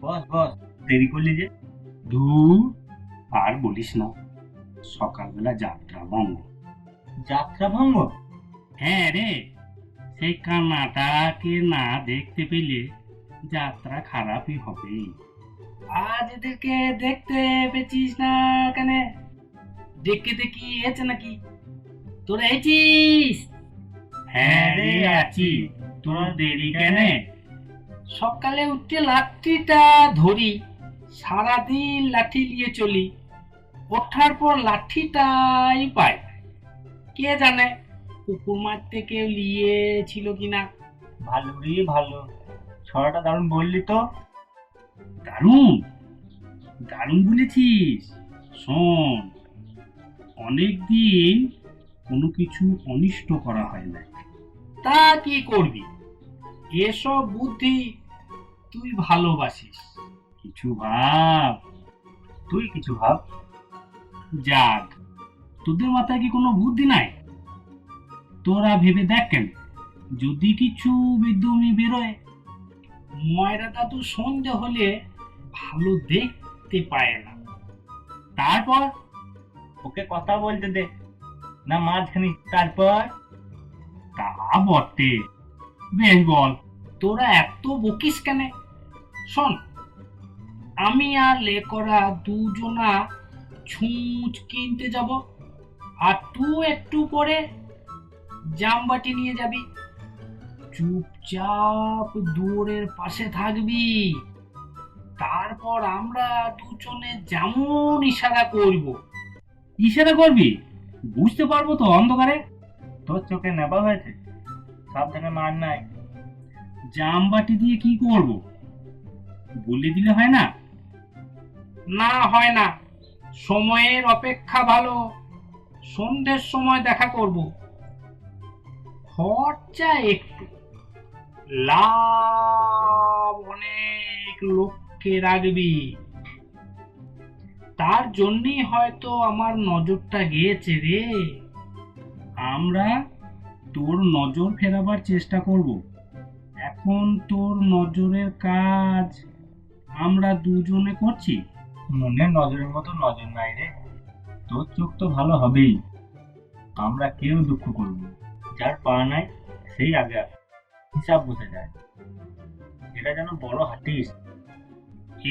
বস বস, দেরি করলি যে। ধুর, আর বলিস না, সকালবেলা যাত্রা ভঙ্গ। যাত্রা ভঙ্গ? হ্যাঁ রে, সেই কান্নাটাকে না দেখতে পেলে যাত্রা খারাপই হবে। আজ এদেরকে দেখতে পেয়েছিস না কেন? দেখে দেখি এসেছে নাকি? তোরা এসেছিস? হ্যাঁ রে, আছি। তোর দেরি কেন? সকালে উঠে লাঠিটা ধরি, সারাদিন লাঠি নিয়ে চলি, ওঠার পর লাঠিটাই পাই। কে জানে কুকুর মারতে কেউ নিয়েছিল কিনা। ভালো রে ভালো, ছড়াটা দারুণ বললি তো। দারুণ? দারুণ বলেছিস। শোন, অনেকদিন কোনো কিছু অনিষ্ট করা হয় না, তা কি করবি? এসব বুদ্ধি তুই ভালোবাসিস। কিছু ভাব, তুই কিছু ভাব। যাক, তোদের মাথায় কি কোনো বুদ্ধি নাই? তোরা ভেবে দেখ কেন, যদি কিছু বিদ্যুমি বেরোয়। ময়রা দাদু সন্ধে হলে ভালো দেখতে পায় না। তারপর ওকে কথা বলতে দে না, মাঝখানে তারপর। তা বটে, বেশ বল। তোরা এত বকিস কেন? শোন, আমি আর লেকরা দুজনা ছুঁচ কিনতে যাব, আর তুই একটু পরে জামবাটি নিয়ে যাবি। চুপচাপ দুয়ারের পাশে থাকবি, তারপর আমরা দুজনে যেমন ইশারা করব। ইশারা করবি? বুঝতে পারবো তো অন্ধকারে? তোর চোখে নেবা হয়েছে, সাবধানে মার নাই। জামবাটি দিয়ে কি করব বলে দিলে হয় না? না হয় না, সময়ের অপেক্ষা ভালো, সন্ধ্যের সময় দেখা করব। খরচা একটু, লাভ অনেক লোককে রাখবি। তার জন্যই হয়তো আমার নজরটা গিয়েছে রে। আমরা তোর নজর ফেরাবার চেষ্টা করব। এখন তোর নজরের কাজ আমরা দুজনে করছি। মনের নজরের মতো নজর নাই রে। তোর চোখ তো ভালো হবেই, আমরা কেউ দুঃখ করব না। যার পা নাই সেই আগে আসে, হিসাব বোঝা যায়। এটা যেন বড় হাতিস।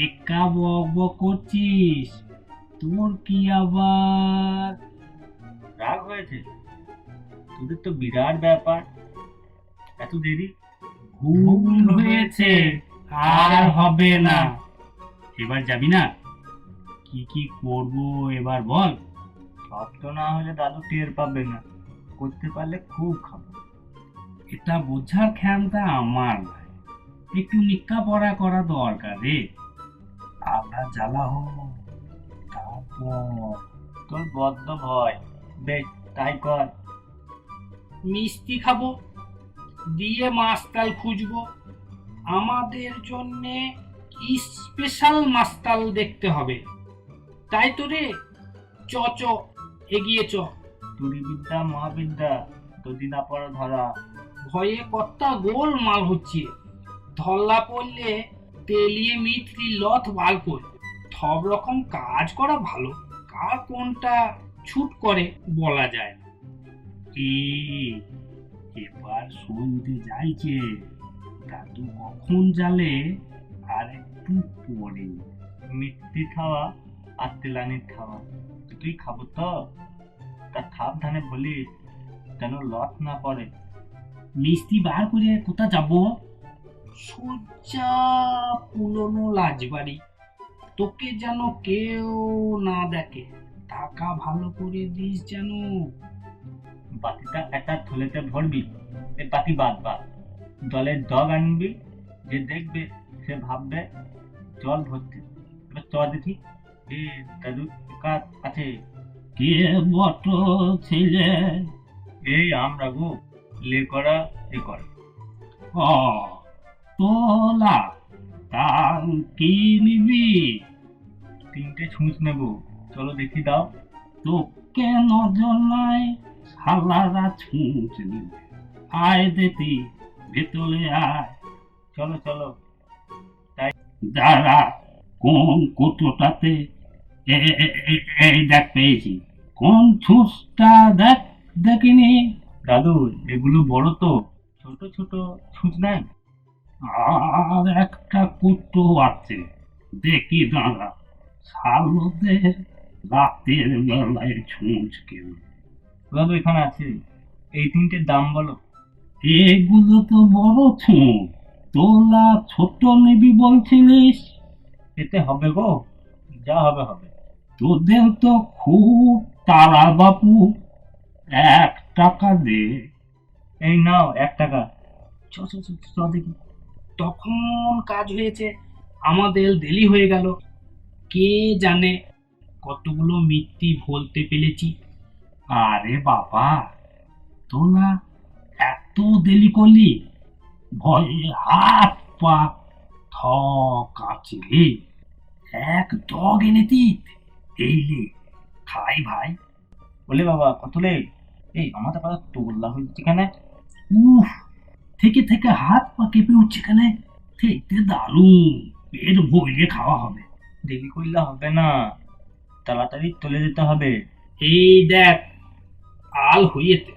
একা বক বক করছিস, তোর কি আবার রাগ হয়েছে? তোদের তো বিরাট ব্যাপার, এত দেরি। ভুল হয়েছে, আর হবে না। এবার যাবি না? কি কি করব এবার বল। সব তো না হলে দাদু টের পাবে না, করতে পারলে খুব খাবো। এটা বোঝার ক্ষমতা আমার নাই, একটু নিকা পড়া করা দরকার রে। আমরা জ্বালা হোক, তারপর। তোর বদ্ধ ভয়, বেশ তাই কর। মিষ্টি খাবো, দিয়ে মাস্তাল খুঁজবো, আমাদের জন্যে স্পেশাল মাস্তাল দেখতে হবে। তাই তো রে, চ চ, এগিয়ে চ। তুরি বিদ্যা মহাবিদ্যা, যদি না পড়া ধরা। ভয়ে কর্তা গোল মাল হচ্ছে, ধল্লা পড়লে তেলিয়ে মিত্রি লথ বার কর। সব রকম কাজ করা ভালো, কার কোনটা ছুট করে বলা যায় না। এবার সন্ধে যাইছে, দাদু কখন জালে আর একটু পরে। মিষ্টি খাওয়া আর তেলানির খাওয়া দুটোই খাবো তো, তা সাবধানে বলিস যেন লট না পড়ে। মিষ্টি বার করে কোথা যাব? সোজা পুরনো রাজবাড়ি, তোকে যেন কেউ না দেখে। টাকা ভালো করে দিস যেন। বাতিটা একটা থলেতে ভরবি, এ বাতি বাদ বাদ। দলের ডগ আনবি, যে দেখবে সে ভাববে জল ভর্তি। এবার চ দেখি, এ দাদু কাজ আছে। কে বট ছেলে? এই আমরা গো, লে করা এ কর। ও তোলা, তা কি নিবি? তিনটে ছুঁচ নেবো, চলো দেখি দাও। তোকে নজর নাই, শালারা ছুঁচ নিবে। আয় দেখি, ভেতরে আয়। চলো চলো। তাই দাঁড়া, কোন কুটোটাতে এই দেখ পেয়েছি। কোন ছুঁচটা দেখ, দেখিনি। দাদু, এগুলো বড় তো, ছোট ছোট ছুঁচ নাই? আর একটা কুটো আছে, দেখি দাঁড়া। শালোদের রাতের বেলায় ছুঁচ কেন? দাদু এখানে আছে, এই তিনটের দাম বলো। এগুলো তো বড় ছুঁচ, তোলা ছোট নিবি বলছিলিস। এতে হবে গো, যা হবে হবে। তোদের তো খুব তারা বাপু, 1 টাকা দে। এই নাও 1 টাকা। চ চ চ চ দেখি। তখন কাজ হয়েছে, আমাদের দেরি হয়ে গেল। কে জানে কতগুলো মিথ্যি বলতে পেরেছি। আরে বাবা, তোরা এত দেরি করলি, ভয়ে হাত পা থ কাঁপছে। এক দগ এনে দিত, এই লে, খাই ভাই। বলে বাবা, কত লে? এই আমাদের পাড়া তোল্লা হয়েছে কেন? উফ, থেকে থেকে হাত পা কেঁপে উঠছে কেন। খেতে দারুণ, পেট ভরিয়ে খাওয়া হবে। দেরি করলে হবে না, তাড়াতাড়ি চলে যেতে হবে। এই দেখ, আল হইয়েতে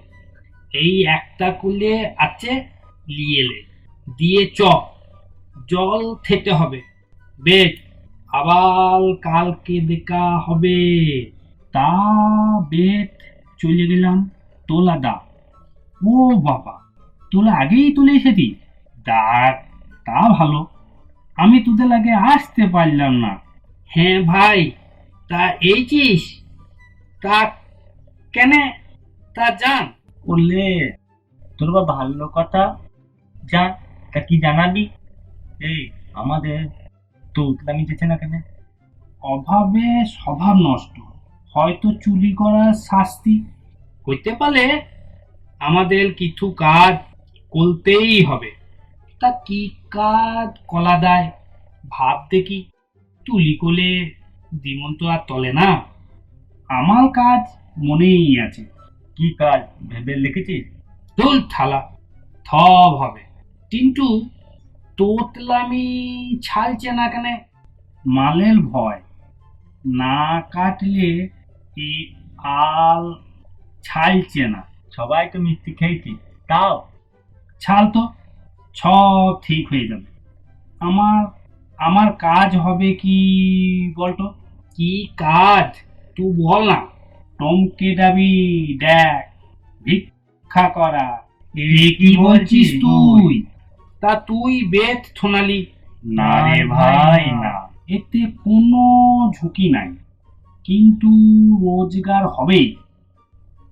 এই একটা কুলে আছে, লিয়েলে দিয়ে চ, জল খেতে হবে। বেশ, আবার কালকে দেখা হবে। তা বেত চলে গেলাম। তোলা দা, ও বাবা, তোলা আগেই তুলে এসেছি। ডাক, তা ভালো, আমি তোদের আগে আসতে পারলাম না। হ্যাঁ ভাই, তা এইছিস, তা কেনে, তা জান। বললে তোর বা ভালো কথা, জান। তা কি জানাবি? এই আমাদের তো উতলামি দিচ্ছে না কেন? অভাবে স্বভাব নষ্ট, হয়তো চুরি করার শাস্তি। হইতে পারে আমাদের কিছু কাজ করতেই হবে। তা কি কাজ কলা দেয়, ভাব দেখি। তুলি কোলে দিমন তো আর তলে না। আমার কাজ মনেই আছে। কি কাজ ভেবে লিখেছিস? দুল থালা, থব হবে। কিন্তু তোতলামি ছালছে না কেন? মালের ভয়, না কাটলে এই আল ছালছে না। সবাই তো মিষ্টি খেয়েছি, তাও ছাল তো, সব ঠিক হয়ে যাবে। আমার আমার কাজ হবে কি বলতো? কি কাজ তুই বল না। টমকে যাবি, দেখ, ভিক্ষা করা। এ কি বলছিস তুই? তা তুই বেত শোনালি। না রে ভাই না, এতে কোনো ঝুঁকি নাই, কিন্তু রোজগার হবেই,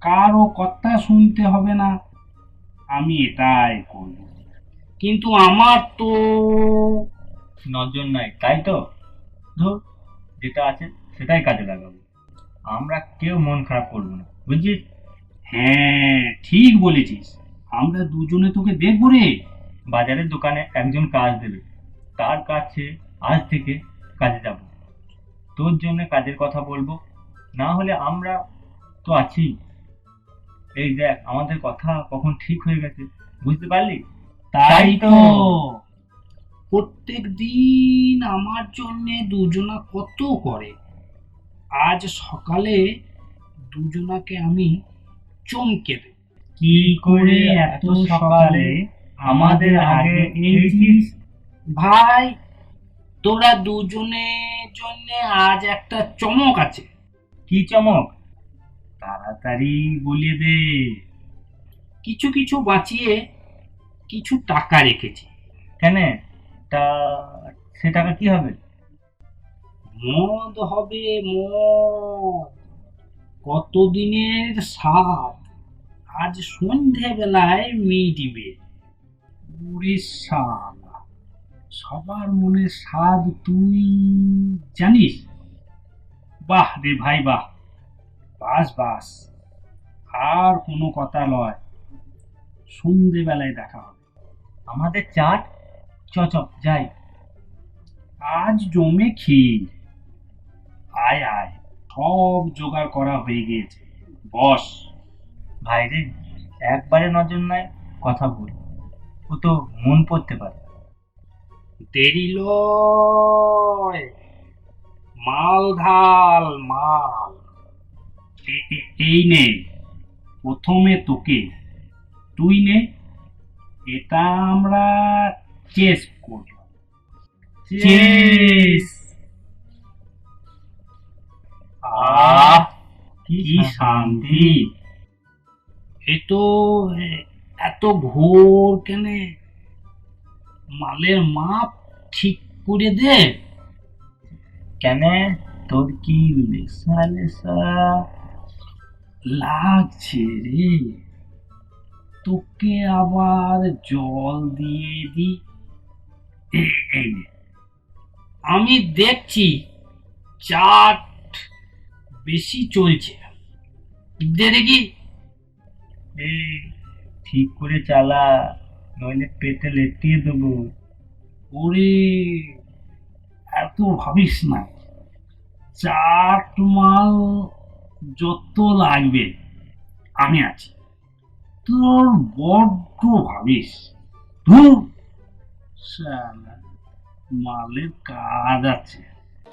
কারো কথা শুনতে হবে না। আমি এটাই করব। কিন্তু আমার তো নজর নাই, তাই তো। ধর, যেটা আছে সেটাই কাজে লাগাবো। আমরা কেউ মন খারাপ করবো না, বুঝছিস? হ্যাঁ, ঠিক বলেছিস। আমরা দুজনে তোকে দেখবো রে। বাজারের দোকানে একজন কাজ দেবে, তার কাছে আজ থেকে কাজে যাব। তোর জন্য কাজের কথা বলবো, না হলে আমরা তো আছি। এই দেখ, আমাদের কথা কখন ঠিক হয়ে গেছে, বুঝতে পারলি? তাই তো, প্রত্যেক দিন আমার জন্য দুজনা কত করে। আজ সকালে দুজনাকে আমি চমকে দেব। কি করে এত সকালে আমাদের আগে এসেছিস? ভাই, তোরা দুজনের জন্য আজ একটা চমক আছে। কি চমক? তাড়াতাড়ি বলিয়ে দে। কিছু কিছু বাঁচিয়ে কিছু টাকা রেখেছি। কেন? তা সে টাকা কি হবে? মদ হবে, মদ। কতদিনের স্বাদ আজ সন্ধেবেলায় মিটিবে। ওরে শালা, সবার মনে স্বাদ তুই জানিস। বাহ রে ভাই বাহ, বাস বাস, আর কোনো কথা লয়, সন্ধেবেলায় দেখা হবে। আমাদের চাট, চ চ যাই। আজ জমে ক্ষীর। আয় আয়, সব জোগাড় করা হয়ে গিয়েছে, বস। ভাইরে, একবারে নজর নাই, কথা বল। ও তো মন পড়তে পারে। দেরি লয়, মাল ঢাল মাল। এই নে, প্রথমে তোকে, তুই নে। এটা আমরা চেস করলাম। চেস। আহ, কি শান্তি! এ তো এত ঘোর কেনে? মালের মাপ ঠিক করে দে। কেন, তোর কি লেসা লেসা লাগছে রে? তোকে আবার জল দিয়ে দি। এই নে। আমি দেখছি চাট বেশি চলছে, দে দেখি। এই, ঠিক করে চালা, নইলে পেটে লেটিয়ে দেবো। ওরে, এত ভাবিস না। চাট মাল যত লাগবে আমি আছি। তোর বড্ড ভাবিস। ধুর, শালা, মালের কাজ আছে।